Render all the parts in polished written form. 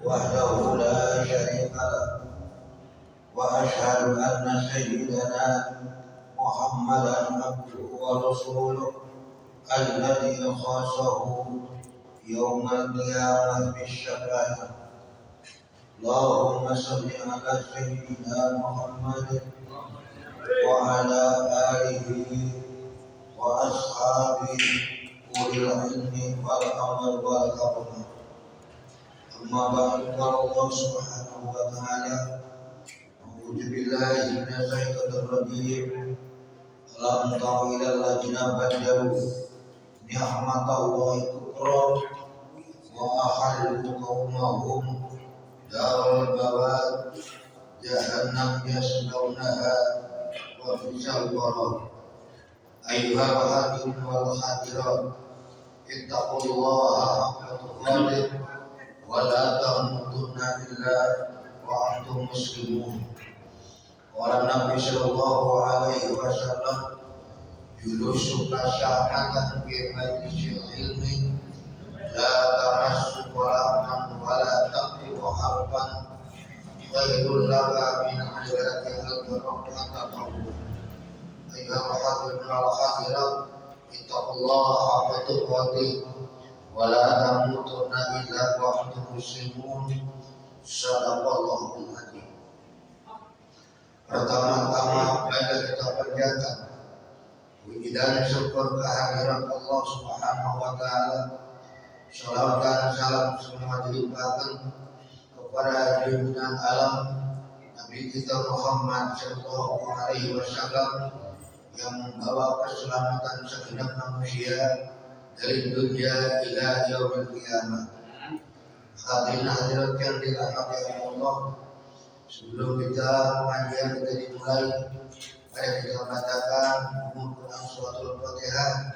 وحده لا شريك له وأشهد أن سيدنا محمدا عبده ورسوله الذي خاصه يوم القيامة بالشفاعة. اللهم صل على سيدنا محمد وعلى آله وأصحابه أولي العلم والأمر والأمر. أما بعد قال الله سبحانه وتعالى: أعوذ بالله من الشيطان الرجيم. ألم تر إلى الذين بدلوا نعمة الله كفرا وأحلوا قومهم دار البوار جهنم يصلونها وبئس القرار. أيها الحاضرون والحاضرات، اتقوا الله حق تقاته ولا تموتن إلا وأنتم مسلمون. قال النبي صلى الله عليه وسلم: جلوسك ساعة في مجلس العلم لا تمس قلما ولا تقرب حرفا خير لك من حيرة القرآن. أيها الحاضرون والحاضرات، اتقوا الله حق تقاته ولا تموتن إلا وأنتم مسلمون. Sadaqallahul adzim. Pertama-tama marilah kita panjatkan puji dan syukur kehadirat Allah Subhanahu wa taala. Salawat dan salam semua dilimpahkan kepada junjungan alam Nabi kita Muhammad sallallahu alaihi wasallam yang membawa keselamatan segenap manusia dari dunia ila yaumil qiyamah. Hadirin hadirat yang dirahmati Allah, sebelum kita pengajian kita dimulai, mari kita bacakan Al-Quran Suratul Fatihah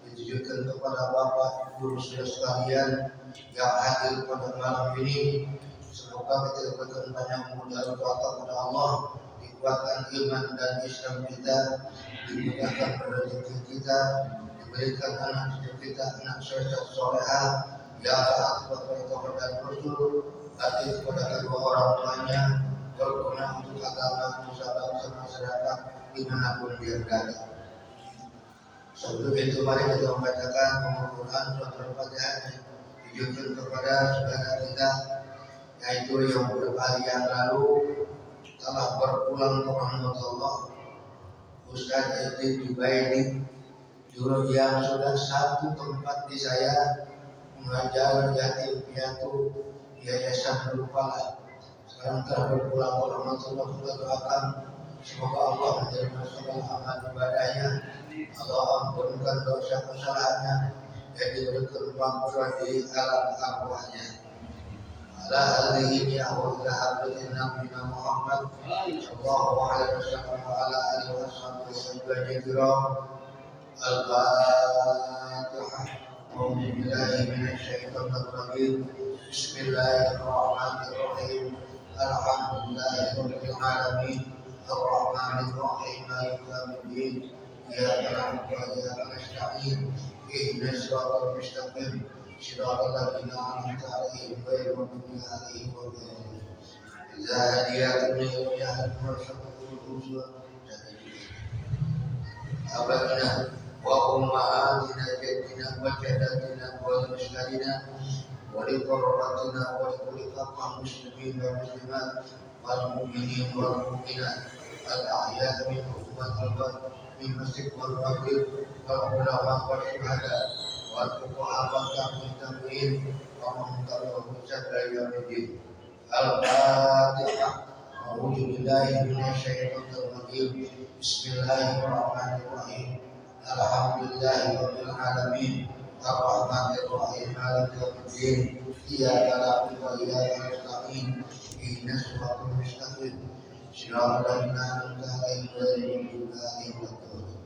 ditujukan kepada Bapak Guru saudara sekalian yang hadir pada malam ini. Semoga kita diberikan banyak mudah kepada Allah, dikuatkan iman dan Islam kita, dimudahkan rezeki kita, diberikan anak cucu kita anak soleh yang taat kepada Rasul, taat kepada kedua orang tuanya, berguna untuk agama, nusa bangsa, masyarakat dimanapun dia berada. Sebelum itu mari kita membacakan Al-Quran Surat Al-Fatihah ditujukan kepada saudara kita, yaitu yang beberapa hari yang lalu telah berpulang ke rahmatullah, Ustaz Edwin Jubaidi, guru yang sudah satu tempat di saya mengajar yatim piatu Yayasan Nurul. Sekarang telah berpulang ke rahmatullah. Kita doakan semoga Allah menerima segala amal ibadahnya, Allah ampunkan dosa kesalahannya, dan diberikan maghfirah di alam arwahnya. Ala alihi wa ila hadratin Nabi Muhammad sallallahu alaihi wasallam wa ala alihi wasallam. Al-Fatihah. A'udzu billahi minasyaitonir rajim. Bismillahirrahmanirrahim. Alhamdulillahirabbil alamin. Arrahmanir rahim. Maliki yaumiddin. Iyyaka na'budu wa iyyaka nasta'in. Ihdinas siratal mustaqim. Siratal ladzina an'amta 'alaihim ghairil maghdubi 'alaihim waladdallin. Idza hadiyatun yahdikum abadina wa ummahatina jaddina wa jaddatina wa muslimina wa liqarrabatina wa liqarrabatil muslimin wa muslimat wal mu'minin wal mu'minat al ahya minhum wal amwat min masjid wal maghrib wal ulama wal syuhada wal fuqaha wal tabi'in wa man tabi'ahum bi ihsan ila yaumil Al-Fatihah. A'udzu billahi minasyaitonir rajim. Bismillahirrahmanirrahim. Alhamdulillahirabbil alamin. Arrahmanir rahim. Maliki yaumiddin. Iyyaka na'budu wa iyyaka nasta'in. Ihdinas siratal mustaqim. Siratal ladzina an'amta 'alaihim ghairil maghdubi 'alaihim waladdallin.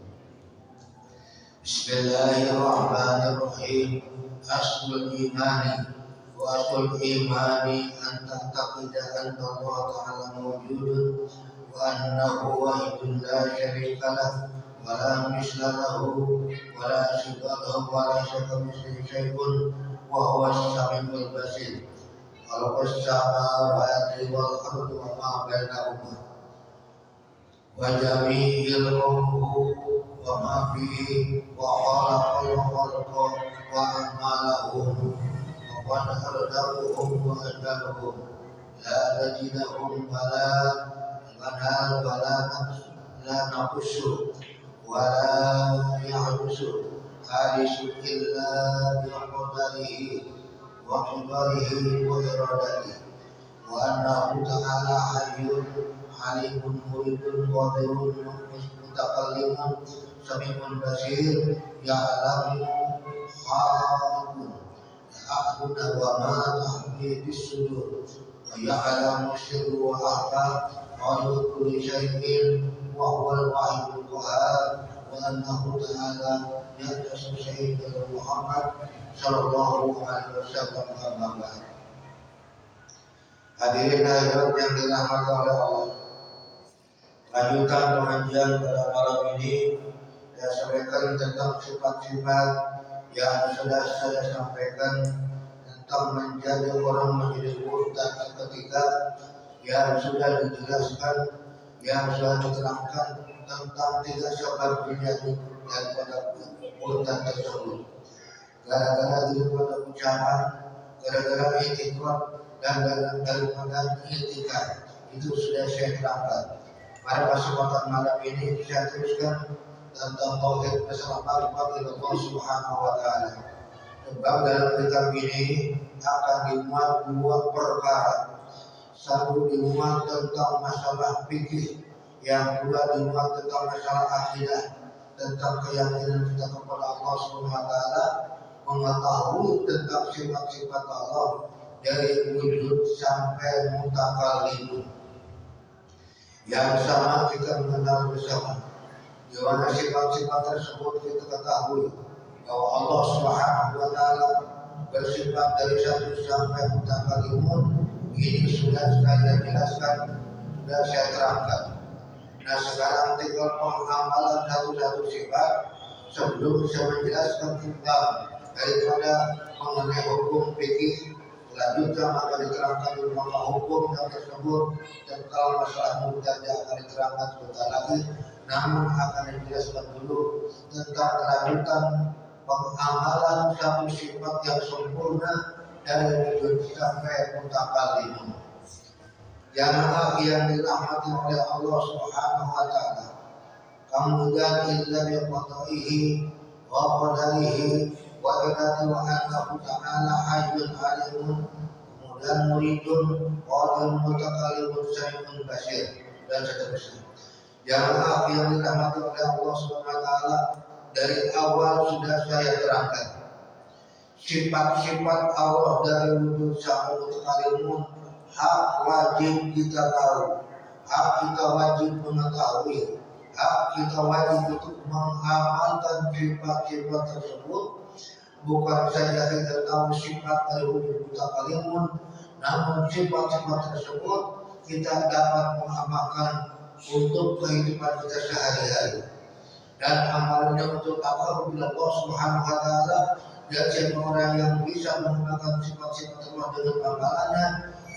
Bismillahirrahmanirrahim. Aslul imani wa aslul imani an ta'taqida anna Allah ta'ala mawjudun wa annahu wahidun la syarika lahu wa la misla lahu wa la syabih lahu wa la syabih mislihi syai'un wa huwa as-sami'ul basir. خلق السماوات والأرض وما بينهما وجميع الأمور وما فيه وخلق الخلق وأعمالهم وقدرهم وأجلهم لا نجدهم ولا ننال لا نقص ولا يحدث حادث إلا بقدره وقدره وإرادته وأنه تعالى حي حليم مريد قادر متكلم سميع بصير يعلم خائن الأعين وما تحوي الصدور ويعلم السر وأخفى على كل شيء وهو الواحد القهار وأنه تعالى يقدس سيدنا محمد صلى الله عليه وسلم أما بعد. Hadirin hadirat yang dirahmati oleh Allah, lanjutan pengajian pada malam ini saya sampaikan tentang sifat-sifat yang sudah saya sampaikan tentang menjadi orang menjadi murtad ketika yang sudah dijelaskan, yang sudah diterangkan tentang tiga sebab menjadi daripada murtad tersebut. Gara-gara daripada ucapan, gara-gara itikad dan daripada itikad itu sudah saya terangkan. Pada kesempatan malam ini saya teruskan tentang tauhid masalah ma'rifat Allah Subhanahu wa taala. Sebab dalam kitab ini akan dimuat dua perkara. Satu dimuat tentang masalah fikih, yang kedua dimuat tentang masalah akidah, tentang keyakinan kita kepada Allah Subhanahu wa taala, mengetahui tentang sifat-sifat Allah dari wujud sampai mutakallim. Yang sama kita mengenal bersama di mana sifat-sifat tersebut kita ketahui bahwa Allah Subhanahu wa taala bersifat dari satu sampai mutakallimun. Ini sudah saya jelaskan, sudah saya terangkan. Nah sekarang tinggal pengamalan satu-satu sifat sebelum saya menjelaskan tentang daripada mengenai hukum fikih. Selanjutnya akan diterangkan beberapa hukum yang tersebut tentang masalah mubtadi' akan diterangkan sebentar lagi. Namun akan dijelaskan dulu tentang kelanjutan pengamalan satu sifat yang sempurna dari wujud sampai mutakallim. Jamaah yang dirahmati oleh Allah Subhanahu wa taala. Kemudian illa bi qada'ihi wa qadarihi wa ilati wa annahu ta'ala hayyun alimun kemudian muridun qadir mutakallimun sami'un basir dan seterusnya. Jamaah yang dirahmati oleh Allah Subhanahu wa taala, dari awal sudah saya terangkan sifat-sifat Allah dari wujud sampai mutakallimun. Hak wajib kita tahu, hak kita wajib mengetahui, hak kita wajib untuk mengamalkan sifat-sifat tersebut. Bukan saja kita tahu sifat dari wujud mutakallimun, namun sifat-sifat tersebut kita dapat mengamalkan untuk kehidupan kita sehari-hari. Dan amalannya untuk apa? Bila Allah Subhanahu wa taala, dan siapa orang yang bisa menggunakan sifat-sifat Allah dengan amalannya,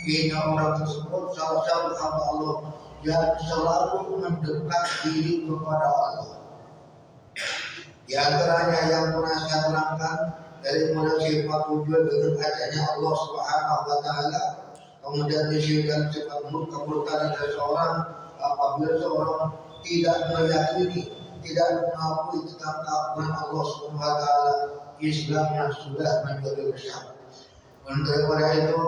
ini orang tersebut salah satu hamba Allah yang selalu mendekat diri kepada Allah. Di antaranya yang pernah saya terangkan dari mulai sifat wujud dengan adanya Allah Subhanahu wa taala, kemudian disebutkan sifat kemurtadan seseorang apabila seorang tidak meyakini, tidak mengakui tentang keagungan Allah Subhanahu wa taala, Islamnya sudah menjadi rusak. Daripada itu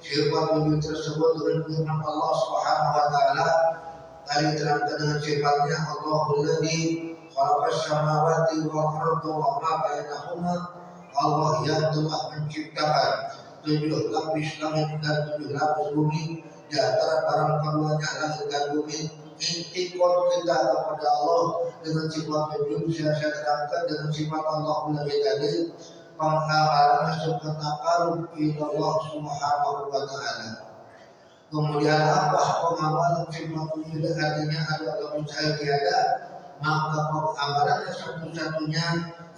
sifat wujud tersebut dengan firman Allah Subhanahu wa taala tadi terangkan dengan sifatnya Allahul ladzi khalaqas samawati wal arda wa ma bainahuma. Allah yang telah menciptakan 7 lapis langit dan 7 lapis bumi, di antara barang keduanya langit dan bumi. Intikad kita kepada Allah dengan sifat wujud saya terangkan dengan sifat Allahul ladzi tadi, pengamalan serta takarub ila Allah Subhanahu wa taala. Kemudian apa pengamalan sifat wujud artinya adalah mencari tiada, maka pengamalan satu-satunya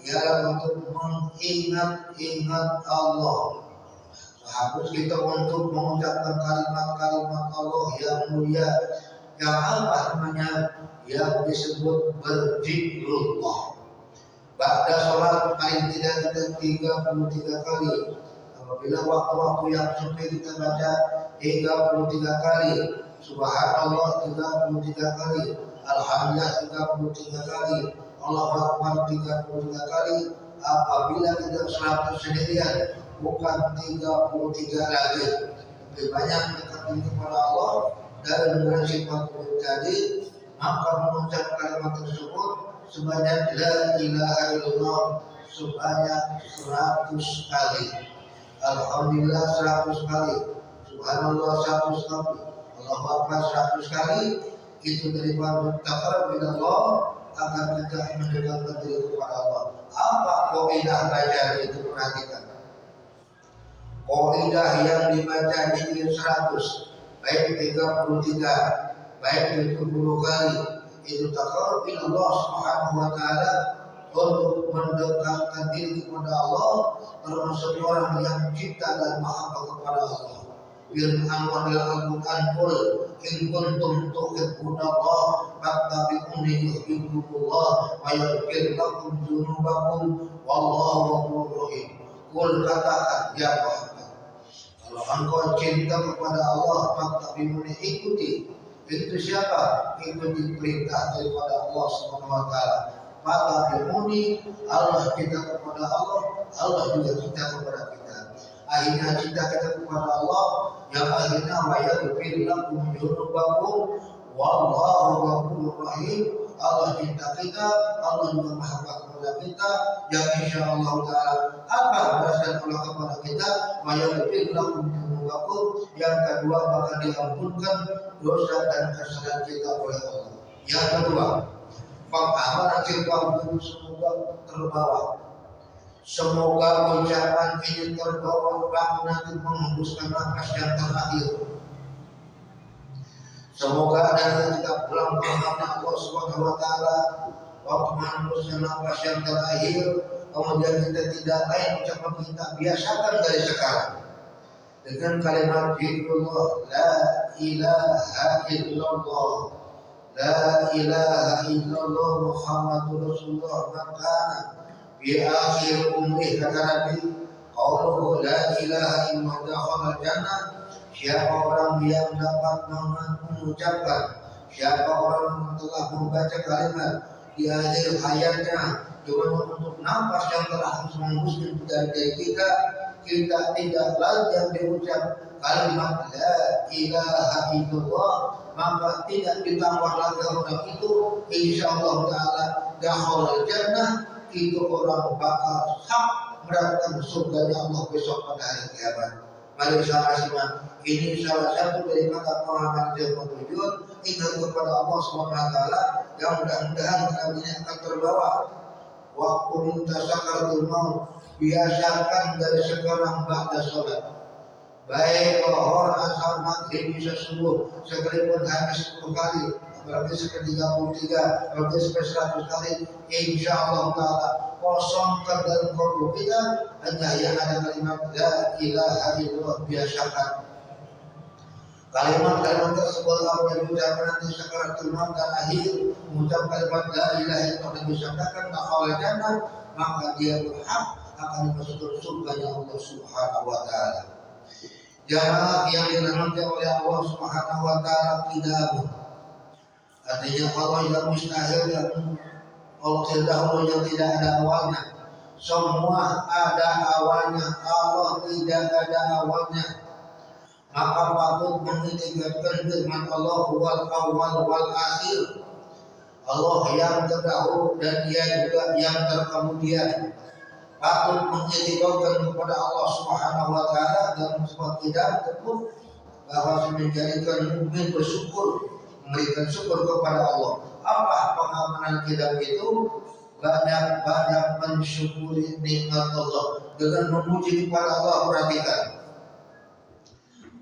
ialah untuk mengingat-ingat Allah. Harus kita untuk mengucapkan kalimat-kalimat Allah yang mulia, yang apa namanya, yang disebut berzikrullah. Pada sholat paling tidak kita 33 kali. Apabila waktu-waktu yang sunnah kita baca 33 kali, Subhanallah 33 kali, Alhamdulillah 33 kali, Allahu Akbar 33 kali. Apabila kita sholat sendirian, bukan 33 lagi, lebih banyak mendekati kepada Allah dan dengan sifat jadi, maka mengucap kalimat tersebut sebanyak la ilaha illallah sebanyak 100 kali, Alhamdulillah 100 kali, Subhanallah 100 kali, Allahu Akbar 100 kali. Itu daripada taqarrub ila Allah, agar kita mendekatkan diri kepada Allah. Apa kaidah baca itu? Perhatikan. Kaidah yang dibaca ini 100, baik 33, baik 70 kali, itu taqarrub ila Allah Subhanahu wa taala, untuk mendekatkan diri kepada Allah, termasuk orang yang cinta dan mahabbah kepada Allah. Firman Allah dalam Al-Quran, qul in kuntum tuhibbunallah fattabi'uni yuhibbukumullah wa yaghfir lakum dzunubakum wallahu ghafurur rahim. Qul, katakan ya Muhammad, kalau engkau cinta kepada Allah, fattabi'uni, ikuti. Itu siapa? Ikuti perintah daripada Allah Subhanahu wa taala. Fattabi'uni, Allah cinta kepada Allah, Allah juga cinta kepada kita. Akhirnya cinta kita kepada Allah, yang akhirnya wa yaghfir lakum dzunubakum wallahu ghafurur rahim. Allah cinta kita, Allah juga maha kepada kita, yang insyaallah taala akan balasan Allah kepada kita. Wa yaghfir lakum dzunubakum, yang kedua bakal diampunkan dosa dan kesalahan kita oleh Allah. Yang kedua, pengabaran kita semoga terbawa. Semoga ucapan ini terbawa nanti menghembuskan nafas yang terakhir. Semoga nanti kita pulang ke rahmat Allah Subhanahu wa taala, waktu menghembuskan nafas yang terakhir, kemudian kita tidak lain ucapan kita biasakan dari sekarang dengan kalimat zikrullah, la ilaha illallah, la ilaha illallah Muhammadur Rasulullah. Maka di akhir umri kata Nabi, qauluhu la ilaha illallah dakhala jannah. Siapa orang yang dapat mengucapkan, siapa orang yang telah membaca kalimat di akhir hayatnya, cuma untuk nafas yang telah menghembuskan dari kita, kita tidak lagi yang diucap kalimat la ilaha illallah, maka tidak ditambah lagi orang itu, insyaallah taala dakhala jannah. Itu orang bakal hak mendapatkan surganya Allah besok pada hari kiamat. Mari sama-sama, ini salah satu dari mata pemahaman yang tujuan ingat kepada Allah SWT, yang mudah-mudahan kita ini akan terbawa. Waktu minta sakaratul maut, biasakan dari sekarang ba'da sholat, baik lohor, asar, maghrib, isya, subuh, sekalipun hanya 10 kali, berarti sekitar 33, berarti sekitar 100 kali, insyaallah taala kosongkan dalam kalbu kita hanya yang ada kalimat la ilaha illallah. Biasakan kalimat-kalimat tersebut apa yang diucapkan nanti sakaratul maut dan akhir mengucap kalimat la ilaha illallah dan disampaikan dakhala jannah, maka dia berhak akan masuk surganya Allah Subhanahu wa taala. Jamaah yang dirahmati oleh Allah Subhanahu wa taala, tidak artinya Allah yang mustahil, yang Allah dahulu yang tidak ada awalnya. Semua ada awalnya, Allah tidak ada awalnya. Maka patut mengingatkan firman Allah, wal awal wal akhir. Allah yang terdahulu dan Dia juga yang terkemudian. Patut mengingatkan kepada Allah Subhanahu wa taala dalam sebuah tidak teguh bahwa menjadikan mukmin bersyukur, memberikan syukur kepada Allah. Apa pengamanan kita itu? Banyak-banyak mensyukuri nikmat Allah dengan memuji kepada Allah. Perhatikan,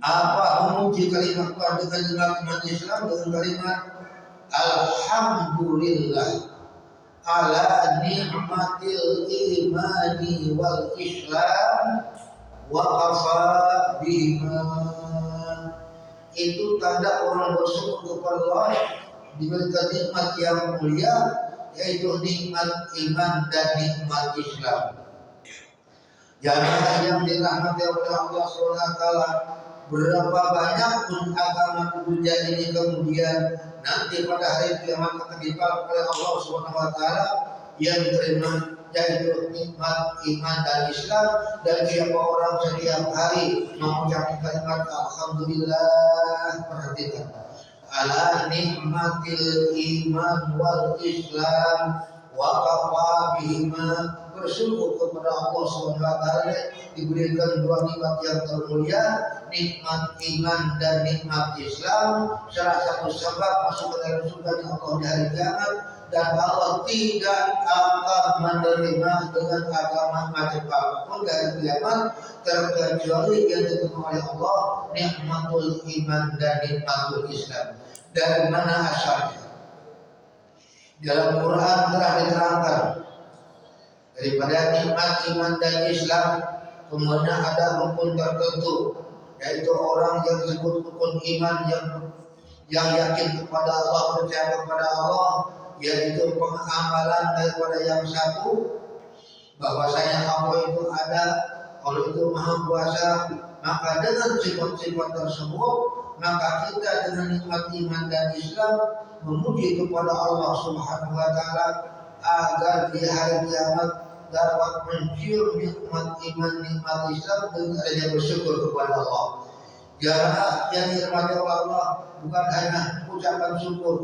apa memuji kalimat dengan kalimat Islam, dengan kalimat alhamdulillah ala ni'matil imani wal islam wa kafa bihima. Itu tanda orang bersyukur kepada Allah diberikan nikmat yang mulia, yaitu nikmat iman dan nikmat Islam. Jamaah yang dirahmati oleh Allah SWT, berapa banyak pun agama dunia ini kemudian nanti pada hari kiamat akan dibalas oleh Allah SWT, yang diterima yaitu nikmat iman dan Islam. Dan siapa orang setiap hari mengucapkan kalimat alhamdulillah, perhatikan, ala nikmatil iman wal Islam wa kafa bihima, bersyukur kepada Allah SWT diberikan dua nikmat yang termulia, nikmat iman dan nikmat Islam, salah satu sebab masuk ke dalam surga Allah di hari kiamat. Dan Allah tidak akan menerima dengan agama macam apapun dari kiamat terkecuali yang diterima oleh Allah, nikmatul iman dan nikmatul Islam. Dari mana asalnya? Dalam Quran telah diterangkan daripada nikmat iman dan Islam, kemudian ada rukun tertentu, yaitu orang yang disebut rukun iman yang yakin kepada Allah, percaya kepada Allah, yaitu pengamalan daripada yang satu, bahwasanya Allah itu ada, Allah itu maha kuasa. Maka dengan sifat-sifat tersebut, maka kita dengan nikmat iman dan Islam memuji kepada Allah Subhanahu wa Ta'ala agar di hari kiamat dapat mencium nikmat iman, nikmat Islam dengan adanya bersyukur kepada Allah. Jamaah yang dirahmati oleh Allah, bukan hanya ucapan syukur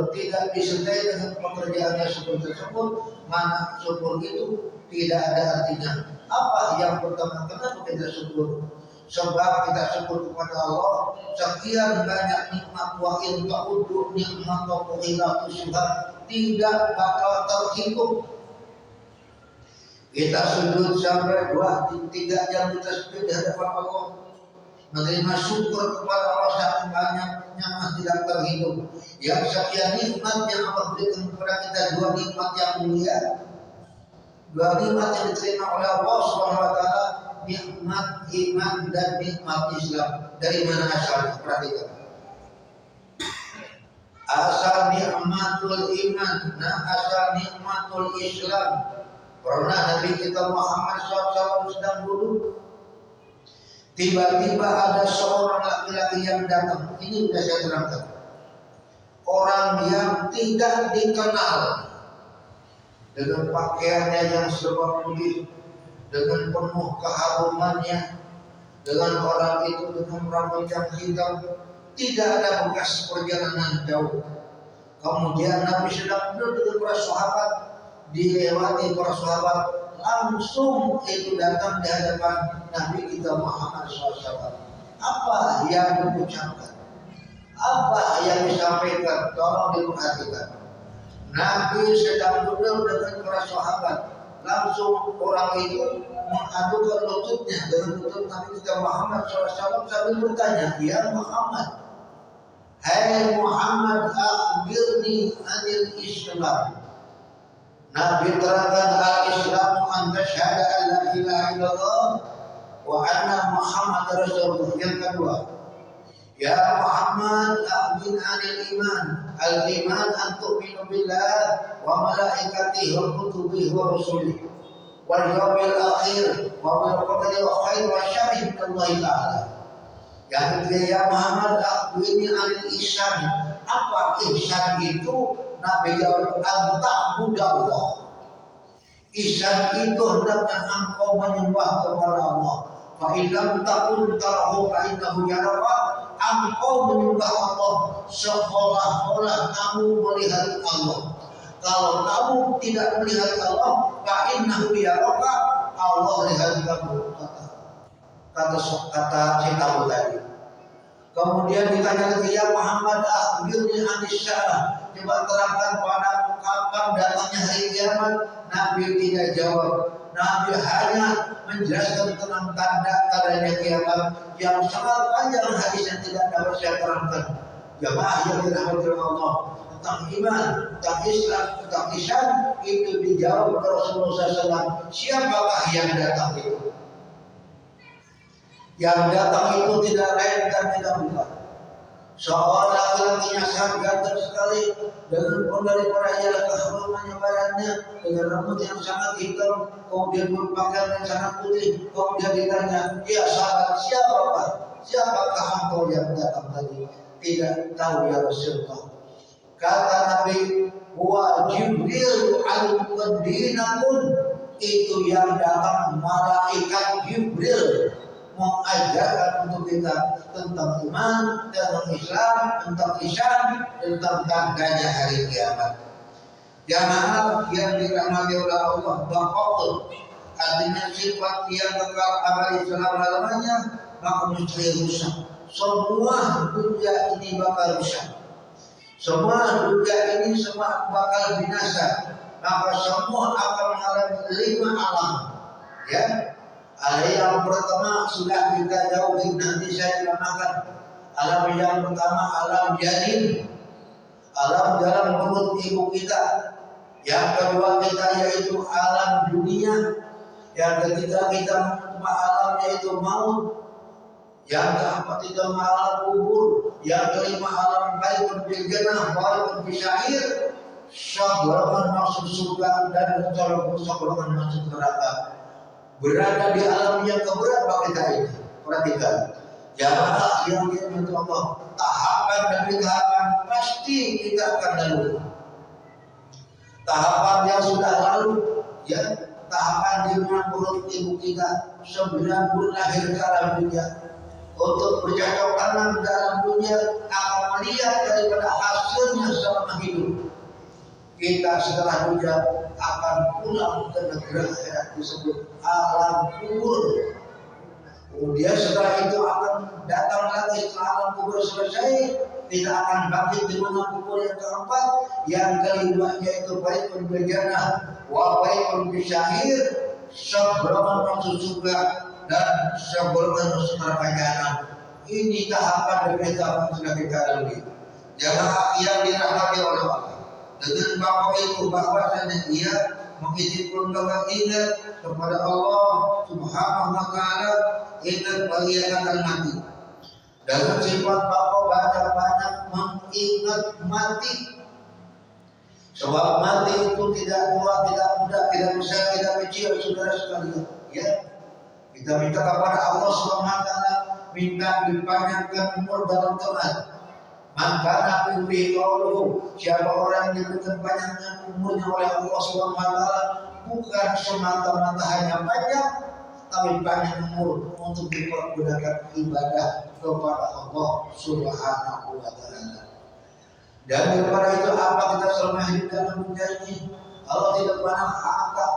tidak disertai dengan pekerjaannya syukur tersebut, mana syukur itu tidak ada artinya. Apa yang pertama, kenapa kita syukur? Sebab kita syukur kepada Allah, sekian banyak nikmat, wa in ta'uddu ni'matallahi la tuhsuha, tidak bakal terhitung. Kita sujud sampai 2-3 jam kita sujud di hadapan Allah, menerima syukur kepada Allah sangat banyaknya, tidak terhitung. Yang sekian nikmat yang Allah berikan kepada kita, dua nikmat yang mulia, dua nikmat yang diterima oleh Allah Subhanahu wa Ta'ala, nikmat iman dan nikmat Islam. Dari mana asalnya? Perhatikan. Asal nikmatul iman, asal nikmatul Islam. Pernah Nabi kita Muhammad SAW sedang duduk, tiba-tiba ada seorang laki-laki yang datang. Ini sudah saya terangkan. Orang yang tidak dikenal, dengan pakaiannya yang serba putih, dengan penuh keharumannya, dengan orang itu dengan rambut yang hitam, tidak ada bekas perjalanan jauh. Kemudian Nabi sedang duduk dengan para sahabat, dilewati para sahabat, langsung itu datang di hadapan Nabi kita Muhammad SAW. Apa yang diucapkan? Apa yang disampaikan? Tolong diperhatikan. Nabi sedang duduk dengan para sahabat, langsung orang itu mengadukan lututnya dengan lutut Nabi kita Muhammad SAW sambil bertanya, ya Muhammad, hai Muhammad, akhbirni anil Islam. Nabi terangkan, al-Islam an tashhada an la ilaha illallah wa anna Muhammad Rasulullah. Yang kedua, ya Muhammad, akhbirni anil iman. Al-iman an tu'minu billah wa malaikatihi wa kutubihi wa rusulihi wal yawmil akhir wa bil qadari wa khair wa syarri min Allah Ta'ala. Yang ketiga, ya Muhammad, akhbirni anil ihsan. Apa ihsan itu? Nabi jawab, anta'budallah. Ihsan itu hendaknya engkau menyembah kepada Allah. Fa illam takun tarahu fa innahu yaraka. Engkau menyembah Allah seolah-olah kamu melihat Allah. Kalau kamu tidak melihat Allah, fa innahu yaraka, Allah lihat kamu. Kata Sitabu tadi. Kemudian ditanya lagi, ya Muhammad, akhbirni anis sya'ah. Coba terangkan padaku kapan datangnya hari kiamat. Nabi tidak jawab. Nabi hanya menjelaskan tentang tanda-tandanya kiamat yang sangat panjang, hadis yang tidak dapat saya terangkan. Jamaah yang dirahmati Allah, tentang iman, tentang Islam, tentang ihsan itu dijawab oleh Rasulullah SAW. Siapakah yang datang itu? Yang datang itu tidak lain dan tidak bukan seorang laki-lakinya sangat ganteng sekali, dengan pun daripada ialah keharumannya badannya, dengan rambut yang sangat hitam, kemudian berpakaian yang sangat putih. Kemudian ditanya, ya sahabat, siapakah engkau yang datang tadi? Tidak tahu ya Rasulullah. Kata Nabi, wa Jibril al-Qadinakun, itu yang datang malaikat Jibril mengajarkan untuk kita tentang iman, tentang Islam, tentang ihsan, tentang tandanya hari kiamat. Jamaah yang dirahmati oleh Allah, baqaul, artinya sifat yang kekal abadi selama-lamanya, maka mustahil rusak. Semua dunia ini bakal rusak. Semua dunia ini semua bakal binasa. Maka semua akan mengalami 5 alam. Ya. Alam yang pertama sudah kita jauhi, nanti saya terangkan. Alam yang pertama alam janin, alam dalam perut ibu kita. Yang kedua kita yaitu alam dunia. Yang ketiga kita alam yaitu maut. Yang keempat itu alam kubur. Yang kelima alam baikun bil jannah, baikun bil syair. Segolongan masuk surga dan segolongan masuk neraka. Berada di alam yang keberat bagi kita ini. Perhatikan, jamaah yang dirahmati Allah, tahapan demi tahapan pasti kita akan lalui. Tahapan yang sudah lalu, ya, tahapan di mana perut ibu kita 9 bulan lahir ke alam dunia. Untuk bercocok tanam dalam dunia akan melihat daripada hasilnya selama hidup. Kita setelah dunia akan pulang ke negeri akhirat disebut alam kubur. Kemudian setelah itu akan datang lagi setelah alam kubur selesai, kita akan bangkit di mana kubur yang keempat, yang kelima yaitu baikun bil jannah wa baikun bil syair, segolongan masuk surga dan segolongan masuk neraka jahanam. Ini tahapan demi tahapan sudah kita lalui. Jamaah yang dirahmati oleh Allah. Dengan bapak itu bahwasanya dia mengizinkan bahwa ingat kepada Allah Subhanahu wa taala, ingat bagi yang akan mati. Dengan sifat bapak banyak-banyak mengingat mati. Sebab mati itu tidak tua, tidak muda, tidak besar, tidak kecil, saudara sekalian. Ya, kita minta kepada Allah Subhanahu wa taala, minta dipanjangkan umur dalam taat. Maka Nabi qauluhu, siapa orang yang diberikan panjangnya umurnya oleh Allah Subhanahu wa taala, bukan semata-mata hanya panjang, tapi panjang umur untuk dipergunakan ibadah kepada Allah Subhanahu wa taala. Dan daripada itu apa kita selama hidup dalam dunia ini, Allah tidak pernah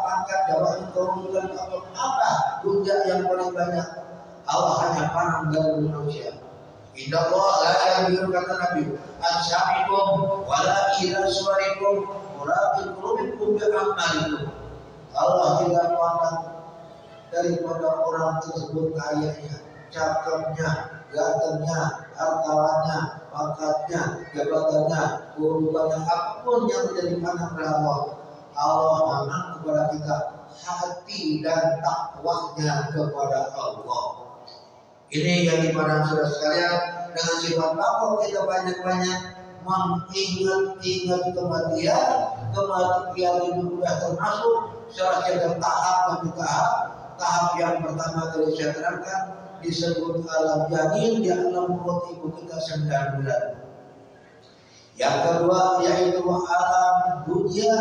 angkat jabatan kedudukan atau apa dunia yang paling banyak. Allah hanya pandang dari manusia. Inna Allah la yaghfiru, kata Nabi, an-samikum wala ila suwarikum muraqib qulubikum bi amalikum. Allah tidak pandang daripada orang tersebut kayanya, cakepnya, gantengnya, hartawannya, pangkatnya, jabatannya, kedudukannya, apapun yang menjadi pandang oleh Allah. Allah memandang kepada kita hati dan takwanya kepada Allah. Ini yang dipandang saudara sekalian. Dengan sifat takwa kita banyak-banyak mengingat kematian. Kematian itu sudah termasuk salah satu tahap demi tahap. Tahap yang pertama tadi saya terangkan disebut alam janin, di alam perut ibu kita 9 bulan. Yang kedua yaitu alam dunia.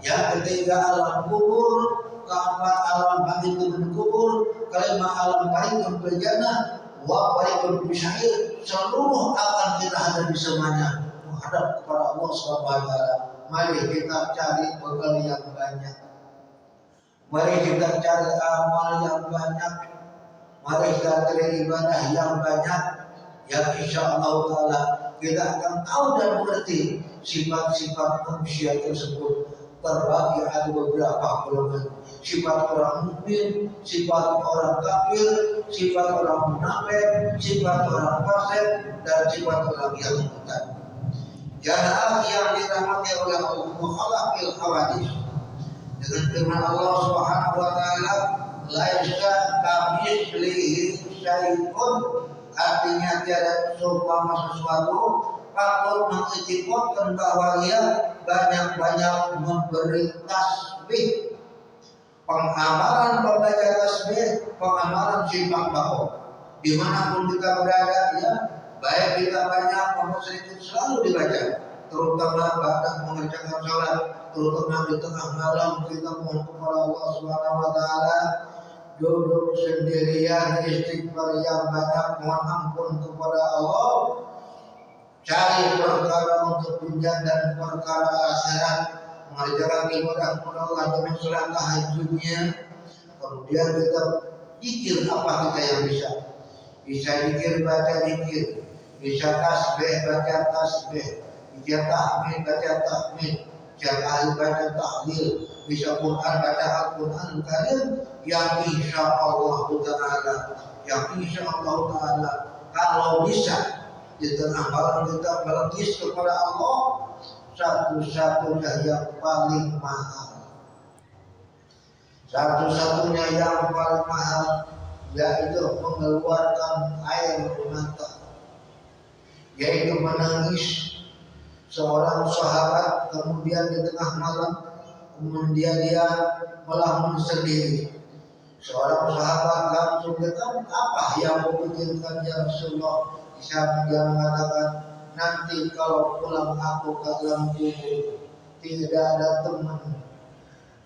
Yang ketiga alam kubur. Keempat alam bangkit dari kubur, kelima alam baikun bil jannah wa baikun bil syair. Seluruh akan kita hadapi semuanya menghadap kepada Allah Subhanahu wa taala. Mari kita cari bekal yang banyak. Mari kita cari amal yang banyak. Mari kita cari ibadah yang banyak. Yang insyaallah taala kita akan tahu dan mengerti sifat-sifat manusia tersebut. Terbagi ada beberapa golongan. Sifat orang mukmin, sifat orang kafir, sifat orang munafik, sifat orang fasik, dan sifat orang yang murtad. Jamaah yang dirahmati oleh Allah, mukhalafil hawadis. Dengan firman Allah Subhanahu wa taala, laisa kamitslihi syai'un, artinya tiada seumpama sesuatu, patut mengikutkan bahwa ia banyak-banyak memberi tasbih. Pengamalan membaca tasbih, pengamalan simpak bahu. Dimanapun kita berada, ya, baik kita banyak maupun sedikit selalu dibaca. Terutama pada mengerjakan salat, terutama di tengah malam kita mohon kepada Allah Subhanahu Wa Taala, duduk sendirian istighfar yang banyak, mohon ampun kepada Allah, cari perkara untuk dunia dan perkara akhirat, mengerjakan ibadah kepada Allah dengan salat tahajudnya. Kemudian kita zikir apa kita yang bisa zikir baca zikir, bisa tasbih baca tasbih, bisa tahmid baca tahmid, bisa tahlil baca tahlil, bisa Quran baca Al-Quran Karim, yang insyaallah taala kalau bisa di tengah malam kita melukis kepada Allah, satu-satunya yang paling mahal, yaitu mengeluarkan air mata, yaitu menangis. Seorang sahabat kemudian di tengah malam kemudian dia melamun sendiri. Seorang sahabat langsung datang, apa yang memikirkan ya Rasulullah? Dia mengatakan, nanti kalau pulang aku ke alam kubur, tidak ada teman,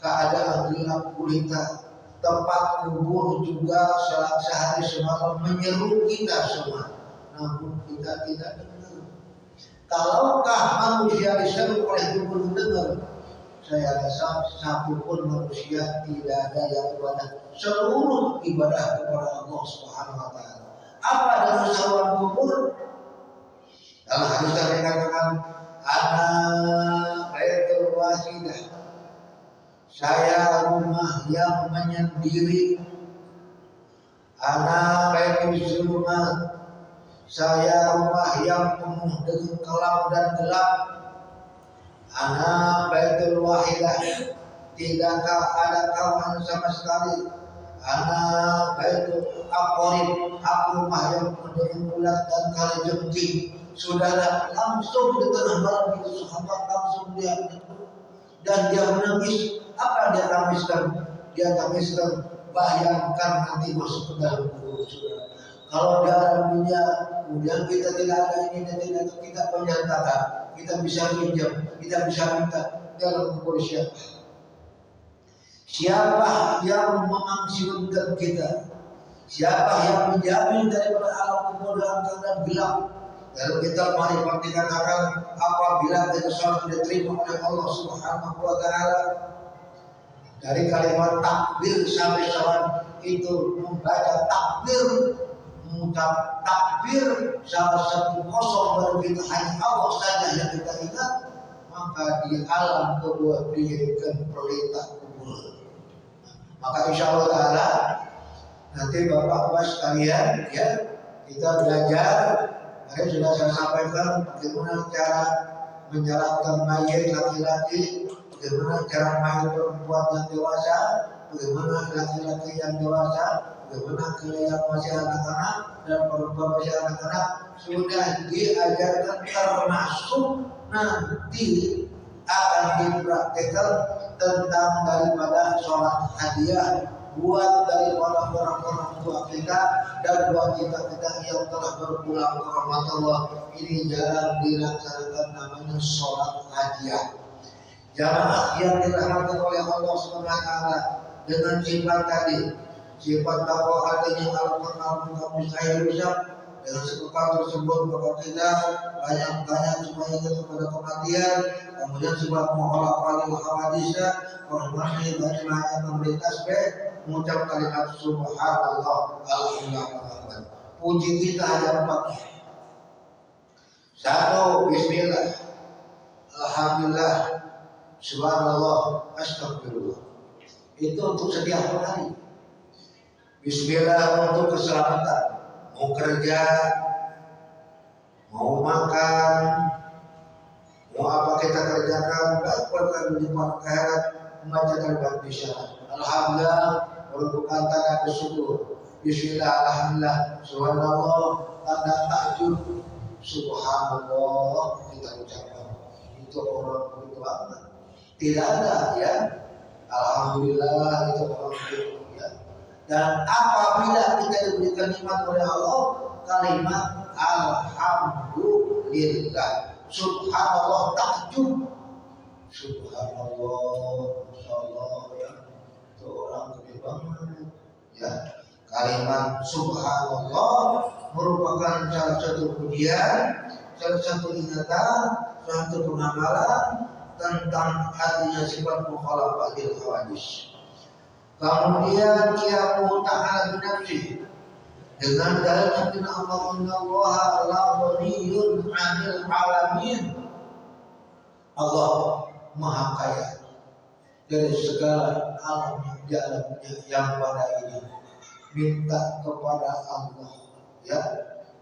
keadaan gelap gulita, tempat kubur juga sehari semalam menyeru kita semua, namun kita tidak dengar. Kalaukah manusia diseru oleh kubur dengar, saya rasa satu pun manusia tidak ada yang ibadah seluruh ibadah kepada Allah Subhanahu Wa Taala. Apa dengan seruan kubur? Dalam hadis yang dikatakan, ana baitul wasidah, saya rumah yang menyendiri. Ana baitul zulumat, saya rumah yang penuh dengan kelam dan gelap. Ana baitul wahidah, tidakkah ada kawan sama sekali. Ana baitul aqrib, aku rumah yang penuh dengan ulat dan kalajengking. Saudara, langsung di tengah malam itu sahabat langsung dia dan dia menangis. Apa dia tangiskan? Dia tangiskan, bayangkan nanti masuk ke dalam kubur, saudara. Kalau di alam dunia, kemudian kita tidak ada ini dan tidak, kita menyatakan, kita bisa pinjam, kita bisa minta dalam kubur siapa? Siapa yang mengangsirkan kita? Siapa yang menjamin daripada alam kubur dalam keadaan gelap? Lalu kita mari pertikatakan, apabila kita sholat diterima oleh Allah Subhanahu Wa Taala, dari kalimat takbir sampai sholat itu membaca takbir, mengucap takbir, salah satu kosong baru kita hanya Allah saja yang kita ingat, maka di alam kubur diberikan perintah kubur. Maka insya Allah Taala nanti Bapak-Bapak sekalian, ya, kita belajar. Tadi sudah saya sampaikan bagaimana cara menjalankan mayat laki-laki, bagaimana cara mayat perempuan yang dewasa, bagaimana laki-laki yang dewasa, bagaimana yang masih anak-anak dan perempuan masih anak-anak, sudah diajarkan, termasuk nanti akan dipraktikkan tentang daripada sholat hadiah buat daripada orang-orang tua kita dan buat kita yang telah berpulang ke rahmatullah. Ini jarang dilaksanakan, namanya sholat hadiah. Jamaah yang dirahmati oleh Allah Subhanahu Wa dengan sifat tadi, sifat takwa hatinya al-kenal kamu saya rusak. Dengan sifat tersebut maka kita banyak-banyak supaya kepada kematian, kemudian sebab muhalaf alil hawadisya, hormati baca ayat memberi tasbih, mengucap kalimat subhanallah, alhamdulillah. Puji kita hanya 4. 1. Bismillah, alhamdulillah, subhanallah, astagfirullah. Itu untuk setiap hari. Bismillah untuk keselamatan, mau kerja, mau makan, mau apa kita kerjakan, baik perkara di akhirat, membaca kalimat bismillah. Alhamdulillah, merupakan tanda bersyukur. Bismillah, alhamdulillah, subhanallah, tanda takjub, subhanallah kita ucapkan. Itu orang begitu amat. Tidak ada ya. Alhamdulillah itu orang begitu ya. Dan apabila kita diberikan nikmat oleh Allah, kalimat alhamdulillah, subhanallah takjub, subhanallah, masyaallah ya. Itu orang gede banget ya. Kalimat subhanallah merupakan salah satu pujian, salah satu ingatan, salah satu pengamalan tentang artinya sifat mukhalafatil hawadis. Kemudian qiyamu ta'ala binafsi dengan dalil sabda Allah, innallaha la ghaniyun 'anil 'alamin. Allah Maha Kaya dari segala alam yang di alamnya yang pada ini. Minta kepada Allah ya,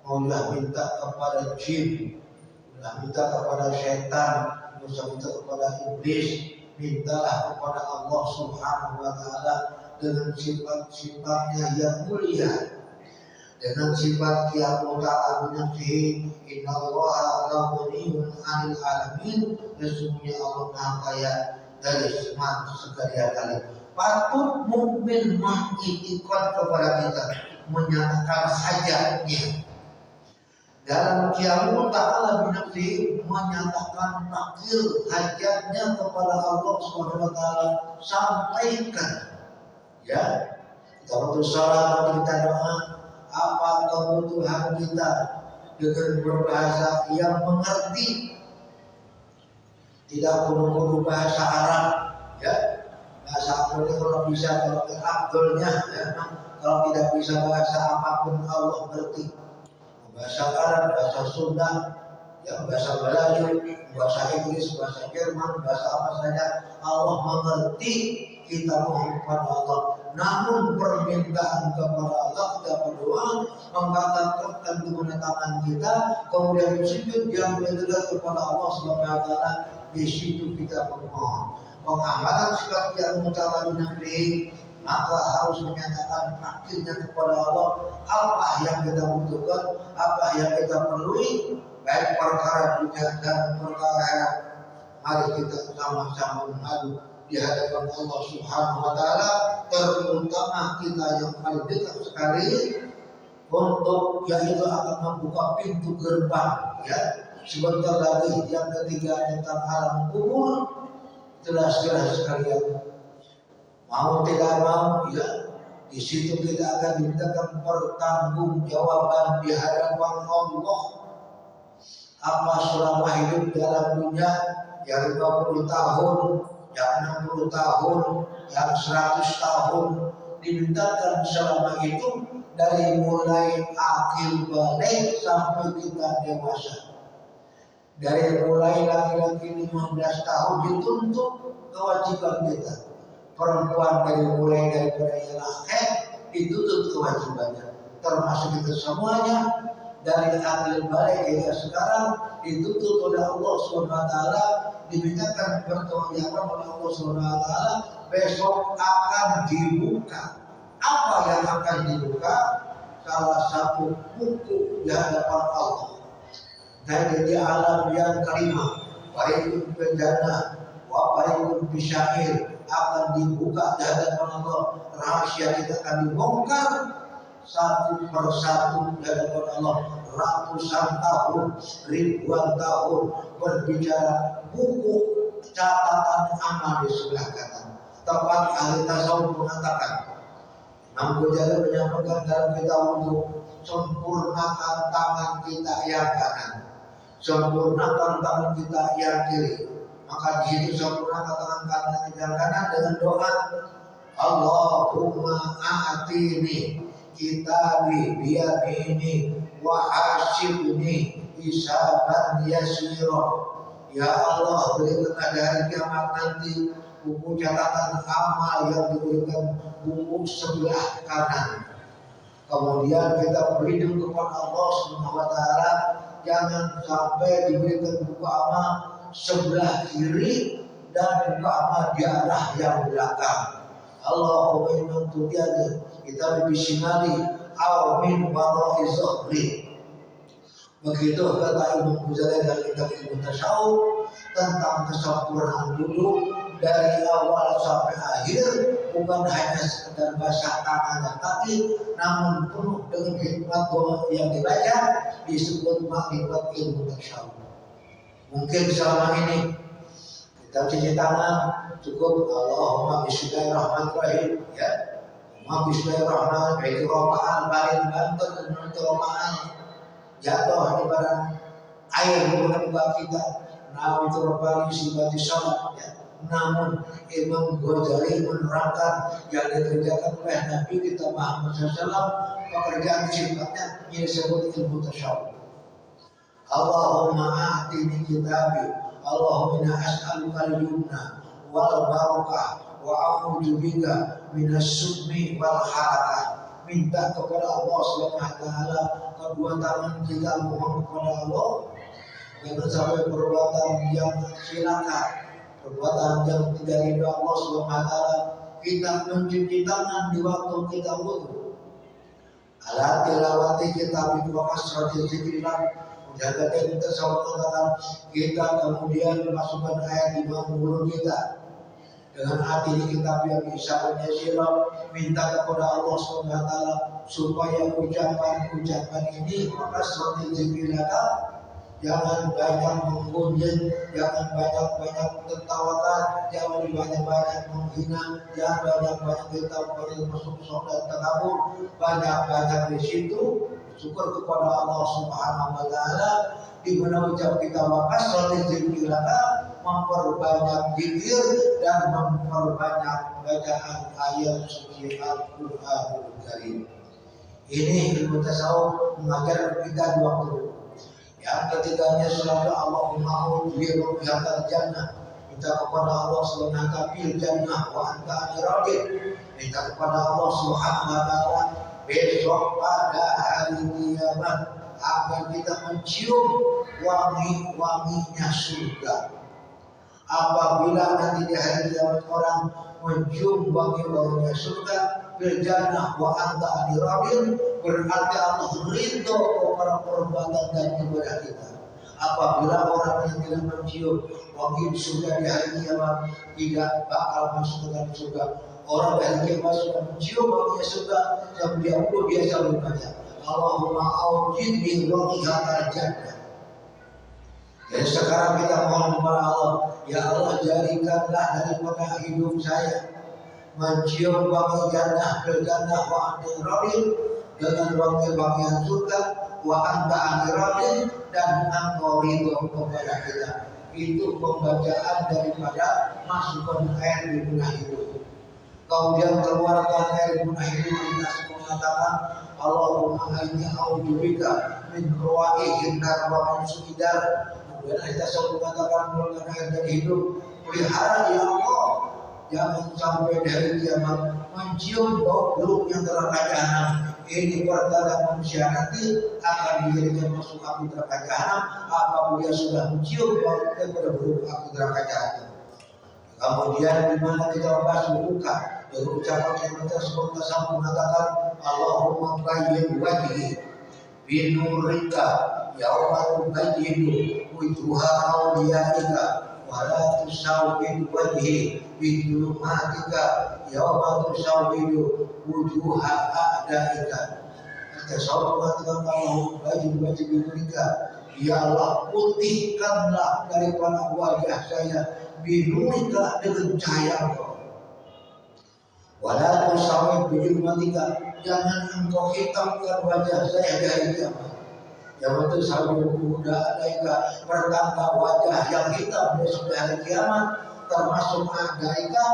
maulah minta kepada jin, maulah minta kepada setan, maulah minta kepada iblis, mintalah kepada Allah Subhanahu wa taala dengan sifat-sifatnya yang mulia, dengan sifat qiyamu ta'ala binafsihi, innallaha la ghaniyun 'anil 'alamin. Sesungguhnya Allah Maha Kaya dari semua segala kali. Patut mukmin mengiktikad kepada kita, menyatakan hajatnya. Dalam qiyamu ta'ala binafsihi menyatakan takdir hajatnya kepada Allah Subhanahu wa taala, sampaikan ya. Kita putus salat, kita doa, apa kebutuhan kita dengan berbahasa yang mengerti, tidak perlu bahasa Arab ya. Bahasa Arab kalau bisa, kalau Abdulnya ya. Kalau tidak bisa bahasa apapun Allah ngerti. Bahasa Arab, bahasa Sunda, ya, bahasa Melayu, bahasa Inggris, bahasa Jerman, bahasa apa saja, Allah mengerti. Kita mohon kepada Allah. Namun permintaan kepada Allah, kita berdoa, mengatakan kedua tangan kita, kemudian sujud yang mendekat kepada Allah Subhanahu wa taala. Di situ kita bermohon. Pengamalan sifat yang ta'ala binafsihi, maka harus menyatakan takdirnya kepada Allah, apa yang kita butuhkan, apa yang kita perlui, baik perkara dunia dan perkara akhirat. Mari kita sama-sama mengadu di hadapan Allah Subhanahu wa taala, terutama kita yang paling dekat sekali untuk yaitu akan membuka pintu gerbang ya. Sebentar lagi yang ketiga tentang alam kubur. Jelas-jelas sekalian, mau tidak mau ya, di situ kita akan dimintakan pertanggungjawaban di hadapan Allah. Apa selama hidup dalam dunia yang 50 tahun, yang 60 tahun, yang 100 tahun, dimintakan selama itu dari mulai akil balik sampai kita dewasa. Dari mulai laki-laki 15 tahun dituntut kewajiban kita. Perempuan mulai daripada yang laki dituntut kewajibannya. Termasuk kita semuanya dari akil balik hingga sekarang dituntut oleh Allah Subhanahu wa taala, dimintakan pertanggungjawaban oleh Allah Subhanahu wa taala. Besok akan dibuka. Apa yang akan dibuka? Salah satu buku di hadapan Allah. Dan di alam yang kelima, baik bendana, baik bisyair, akan dibuka di hadapan Allah. Rahasia kita akan dibongkar satu persatu di hadapan Allah. Ratusan tahun, ribuan tahun berbicara, buku catatan amal di sebelah kanan. Tepat ahli tasawuf mengatakan, Imam Ghazali menyampaikan dalam kitab untuk sempurnakan tangan kita yang kanan, sempurnakan tangan kita yang kiri. Maka di situ sempurnakan tangan kanan kita yang kanan dengan doa, Allahumma a'tini kitabi biyamini wa hasibni hisaban yasira. Ya Allah, berikan pada hari kiamat nanti buku catatan amal yang diberikan buku sebelah kanan. Kemudian kita berlindung kepada Allah Subhanahu wa taala, jangan sampai diberikan buku amal sebelah kiri dan buku amal di arah yang belakang. Allahumma inna tudiyani kita bisimali aw min wara'i zuhri. Begitu kata Imam Ghazali dan kitab Ilmu Tasawuf tentang kesempurnaan dulu dari awal sampai akhir, bukan hanya sekedar basah tangan dan kaki, namun penuh dengan hikmat doa yang dibaca, disebut makrifat ilmu tasawuf. Mungkin selama ini kita cuci tangan cukup Allahumma bismillahirrahmanirrahim, ya. Allahumma bismillahirrahmanirrahim, rokaan barin banten dan rokaan jatuh di barang air bukan muka kita. Nah itu rokaan sifati salat, ya. Namun Imam Ghazali menerangkan yang dikerjakan oleh Nabi kita Muhammad SAW, pekerjaan sifatnya yang disebut ilmu tasawuf. Allahumma a'ti min kitabi, Allahumma as'aluka al-yumna wal barakah wa a'udzu bika minas summi wal harakah. Minta kepada Allah Subhanahu wa taala, kedua tangan kita mohon kepada Allah jangan sampai perbuatan yang silakan, perbuatan yang tidak ridho Allah Subhanahu wa taala. Kita mencuci tangan di waktu kita wudu. Ala tilawati kitab wa kasratil zikrillah. Jaga kita saudara kita kemudian memasukkan ayat di mulut kita dengan hati kita yang bisa menyesal, minta kepada Allah Subhanahu wa taala supaya ucapan ini maka seperti zikrillah, jangan banyak menggunjing, jangan banyak tertawakan, jangan banyak menghina, jangan banyak kita masuk sholat takabur, banyak di situ syukur kepada Allah Subhanahu wa taala di mana ucap kita wakas sholat zikrillah, memperbanyak zikir dan memperbanyak bacaan ayat suci Al-Qur'anul Karim. Ini ilmu tasawuf mengajar kita dua waktu. Yang ketiganya selalu Allahumma a'udzu bika jannah, minta kepada Allah Subhanahu wa taala jannah wa anta radin, minta kepada Allah Subhanahu wa taala besok pada hari kiamat agar kita mencium wanginya surga. Apabila nanti di hari kiamat orang mencium wangi-wanginya surga, bil jannah wa anta radin, berarti Allah ridho kepada perbuatan dan ibadah kita. Apabila orang yang tidak mencium wangi surga di hari kiamat tidak bakal masuk ke dalam surga. Orang dari kiamat sudah mencium wanginya surga, yang dia selalu berkata, Allahumma a'udzu bika jannah. Jadi sekarang kita mohon kepada Allah, ya Allah jadikanlah daripada hidup saya mencium wangi jannah, jannah wa anta radin, dengan wangi-wangian surga, wa anta radin, dan engkau ridho kepada kita. Itu pembacaan daripada masukkan air di benak hidup. Kemudian keluarkan air di benak hidup, kita mengatakan Allahumma inni a'udzubika min ruwa'ihin nar wa min su'idar. Kemudian kita selalu mengatakan keluarkan air dari hidup, pelihara ya Allah jangan sampai dari kiamat mencium bau buruk yang neraka jahanam. Ini pertanda manusia nanti akan dijadikan masuk api neraka jahanam apabila dia sudah mencium bau daripada buruk api neraka jahanam. Kemudian di mana kita membahas buka dari ucapan yang tersebut tersebut mengatakan Allahumma bayyin wajhi binurika yauma tubayyin wujuha awliyaika wa la tusawwid wajhi bidulumatika yauma tusawwid wujuha a'daika. Tasawwur mengatakan Allahumma bayyin wajhi binurika, ya Allah putihkanlah daripada wajah saya binurika dengan cahaya Engkau. Wala tusawwid bidulumatika, jangan Engkau hitamkan wajah saya dari kiamat. Yang itu selalu muda adaika, pertanda wajah yang hitam besok hari kiamat termasuk adaika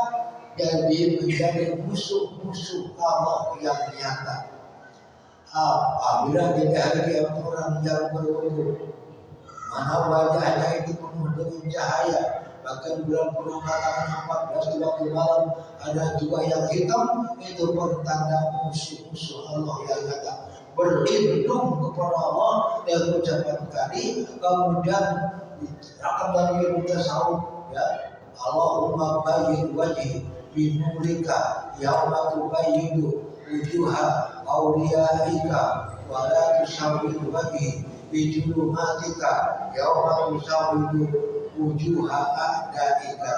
jadi menjadi musuh-musuh Allah yang nyata. Apabila di hari kiamat orang yang berwudu, mana wajahnya itu penuh dengan cahaya, bahkan bulan purnama tanggal 14 di waktu malam ada juga yang hitam, itu pertanda musuh-musuh Allah yang nyata. Berlindung kepada Allah dan ucapan tadi, kemudian diterangkan dari ilmu tasawuf, ya Allahumma bayyin wajhi binurika yauma tubayyidu wujuha awliyaika wa la tusawwidu bihi bijulumatika yauma tusawwidu wujuha a'daika.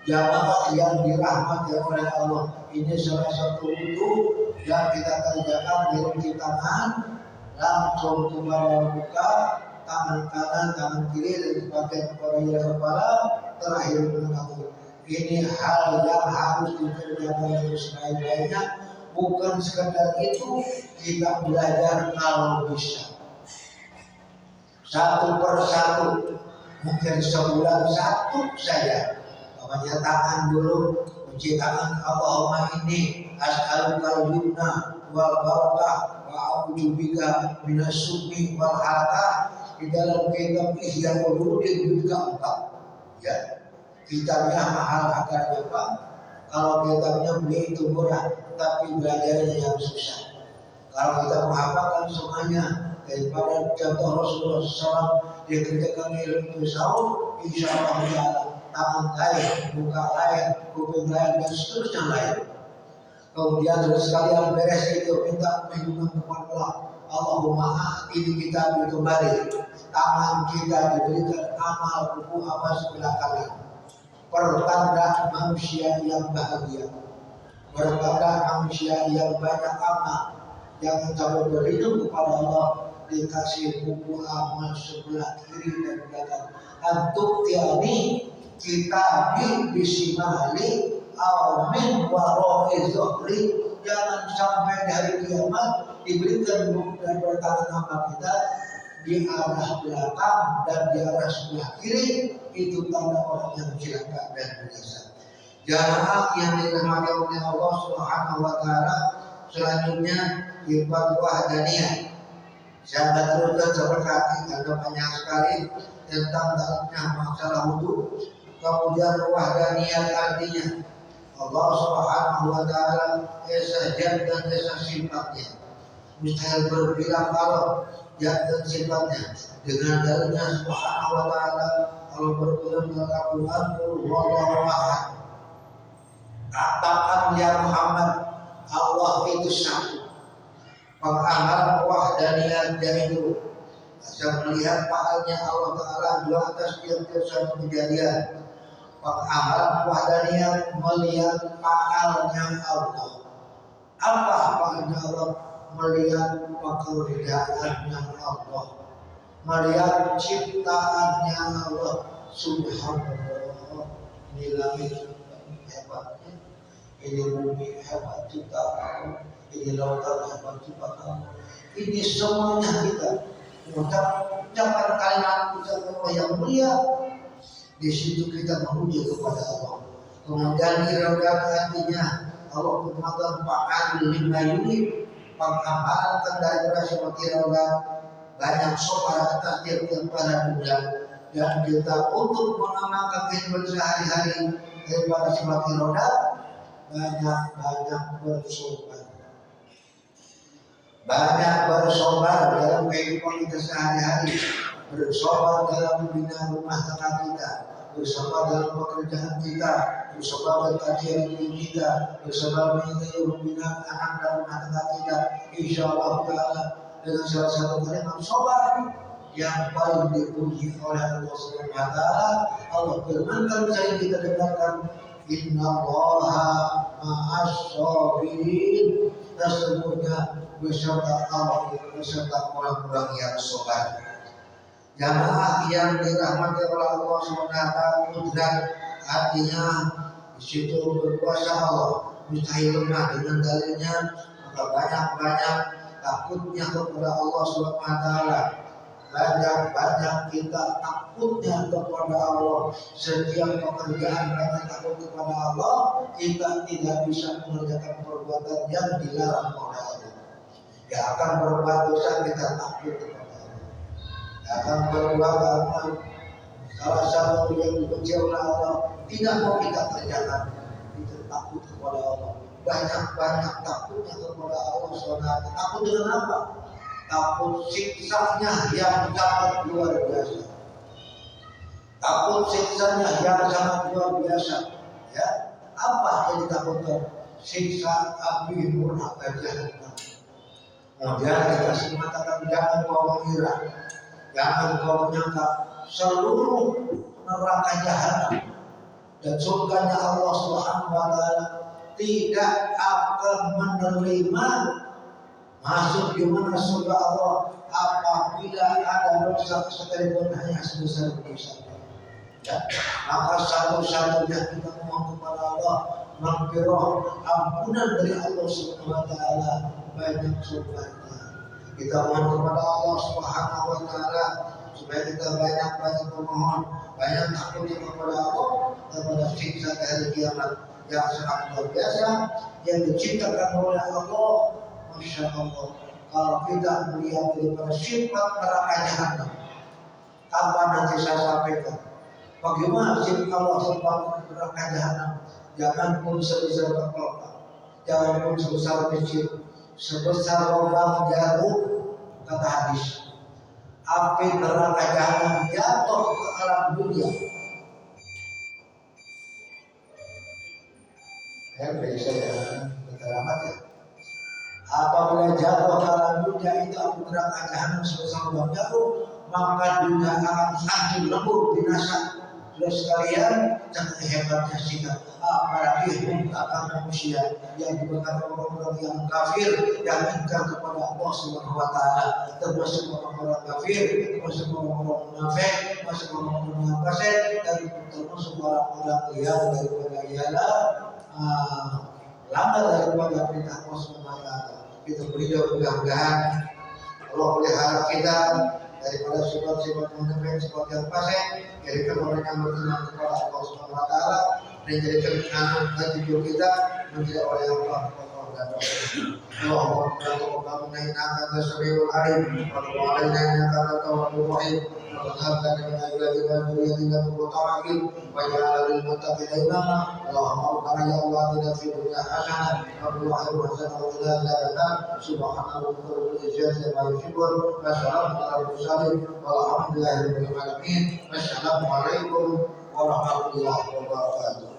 Jamaah yang dirahmati oleh Allah, ini salah satu wudhu yang kita kerjakan di cuci tangan langsung kepada muka, tangan kanan, tangan kiri dari bagian kepala terakhir menengah. Ini hal yang harus dikerjakan dengan sebaik-baiknya. Bukan sekedar itu, kita belajar kalau bisa satu persatu, mungkin sebulan satu saja. Menyatakan dulu, mencuci tangan, Allahumma inni as'alukal yumna wal barakah wa a'udzubika minas summi wal halakah. Di dalam kitab Ihya Ulumuddin juz keempat, ya, kitabnya mahal harganya Pak. Kalau kitabnya beli itu murah, tapi belajarnya yang susah. Kalau kita menghafalkan semuanya daripada contoh Rasulullah SAW dikerjakan ilmu tasawuf, insya Allah tangan lain, muka lain, kuping lain, dan seterusnya lain. Kemudian terus sekalian beres itu minta perlindungan kepada Allah. Allahumma a'tini kita kembali. Tangan kita diberikan amal buku amal sebelah kanan. Pertanda manusia yang bahagia, pertanda manusia yang banyak amal. Jangan sampai berhidup kepada Allah dikasih buku amal sebelah kiri dan belakang. Antuk tiani kita bisimali amin warohi zohri. Jangan sampai di hari kiamat diberikan buku dan bertangan amal kita di arah belakang dan di arah sebelah kiri. Itu tanda orang yang celaka dan binasa. Jamaah yang dirahmati oleh Allah Subhanahu wa taala, selanjutnya ibadah wahdaniyah. Saya teruskan seperti ada banyak sekali tentang dalamnya masalah wudhu. Kemudian wahdaniyah artinya Allah Subhanahu wa taala esa zat dan esa sifatnya. Mustahil berbilang kalau zat dan sifatnya. Dengan dalilnya Subhanahu wa taala Allah berfirman dalam Al-Qur'an, "Wallahu ahad." Katakan ya Muhammad, Allah itu satu. Pengamalan wahdaniyah itu saya melihat pahalnya Allah Ta'ala di atas tiap-tiap satu kejadian. Pengamalan wahdaniyah melihat pahalnya Allah. Apa pahalnya Allah? Melihat pekerjaannya Allah, melihat ciptaannya Allah. Subhanallah, ini langit hebatnya, ini bumi hebat ciptaan, ini lautan hebat ciptaan. Ini semuanya kita mengucapkan kalimat ucapan Allah yang mulia. Di situ kita memuji kepada Allah. Kemudian iradat artinya Allah berkata fa'al lima yuri, pengamalan dari seperti iradat banyak soal atas tiap-tiap para bulan. Dan kita untuk mengamalkan kehidupan sehari-hari daripada seperti roda, banyak bersobat. Banyak bersobat dalam kehidupan kita sehari-hari. Bersobat dalam membina rumah tangga kita, bersobat dalam pekerjaan kita, bersobat dalam kajian kita, bersobat membina anak dan rumah tangga kita. Insya Allah Ta'ala dengan salah satu kalimat sobat yang paling dipuji oleh Allah Subhanahu wa taala. Allah firmankan saya kita dengarkan, innallaha ma'as-sabirin. Sesungguhnya beserta Allah, beserta orang-orang yang sabar. Jamaah yang dirahmati oleh Allah Subhanahu wa taala, kudrat artinya di situ berkuasa Allah, mustahil lemah. Dengan dalilnya maka banyak-banyak takutnya kepada Allah Subhanahu wa taala. Banyak-banyak kita takutnya kepada Allah. Setiap pekerjaan banyak takut kepada Allah, kita tidak bisa mengerjakan perbuatan yang dilarang oleh Allah. Tidak akan berbuat dosa kita takut kepada Allah. Tidak akan berbuat amal salah satu yang dibenci oleh Allah tidak mau kita kerjakan. Kita takut kepada Allah. Banyak-banyak takutnya kepada Allah SWT. Takut dengan apa? Takut siksanya yang sangat luar biasa. Takut siksanya yang sangat luar biasa. Ya, apa yang ditakutkan? siksa api neraka jahanam. Kemudian kita mengatakan jangan kau mengira, jangan kau menyangka seluruh neraka jahanam dan surganya Allah Subhanahu wa taala tidak akan menerima masuk di mana surga Allah apabila ada dosa sekalipun hanya sebesar dosa. Ya, maka satu-satunya kita mohon kepada Allah maghfirah, ampunan dari Allah Subhanahu wa taala, banyak surganya. Kita mohon kepada Allah Subhanahu wa taala supaya kita banyak memohon, banyak takutnya kepada Allah kepada siksa hari kiamat yang sangat luar biasa yang diciptakan oleh Allah. Masya Allah, kalau kita melihat daripada sifat neraka jahanam, apa nanti saya sampaikan? Bagaimana sifat Allah sifat neraka jahanam? Jangan pun sebesar kepala, jangan pun sebesar masjid, sebesar lubang jarum, kata hadis. Api neraka jahanam jatuh ke alam dunia. Bisa ya, terlambat ya. Apabila jatuh ke alam dunia itu api neraka jahanam sebesar lubang jarum, maka dunia akan hancur lebur binasa. Sudah sekalian, jangan hebatnya sikap apalagi akan manusia yang dibakar orang-orang yang kafir yang ingkar kepada Allah Subhanahu wa taala, termasuk orang-orang kafir, termasuk orang-orang munafik, termasuk orang-orang fasik, dan termasuk orang-orang yang daripada ialah langgar daripada perintah Allah Subhanahu wa taala. Kita berikan mudah-mudahan Allah pelihara kita daripada sifat-sifat munafik, sifat yang fasik, jadikan orang yang beriman kepada Allah Subhanahu wa taala dan jadikan anak dan cucu kita menjadi orang yang Allah dan Allahumma taqabbal minna innaka samiul alim wa tub alaina innaka antat tawwabur rahim wa hab lana min azwajina wa dhurriyyatina qurrata a'yun waj'alna lil muttaqina imama. Allahumma rabbana ya Allah atina fid dunya hasanah wa fil akhirati hasanah wa qina adzabannar. Subhana rabbika rabbil izzati amma yasifun wa salamun alal mursalin walhamdulillahi rabbil alamin. Wassalamu alaikum warahmatullahi wabarakatuh.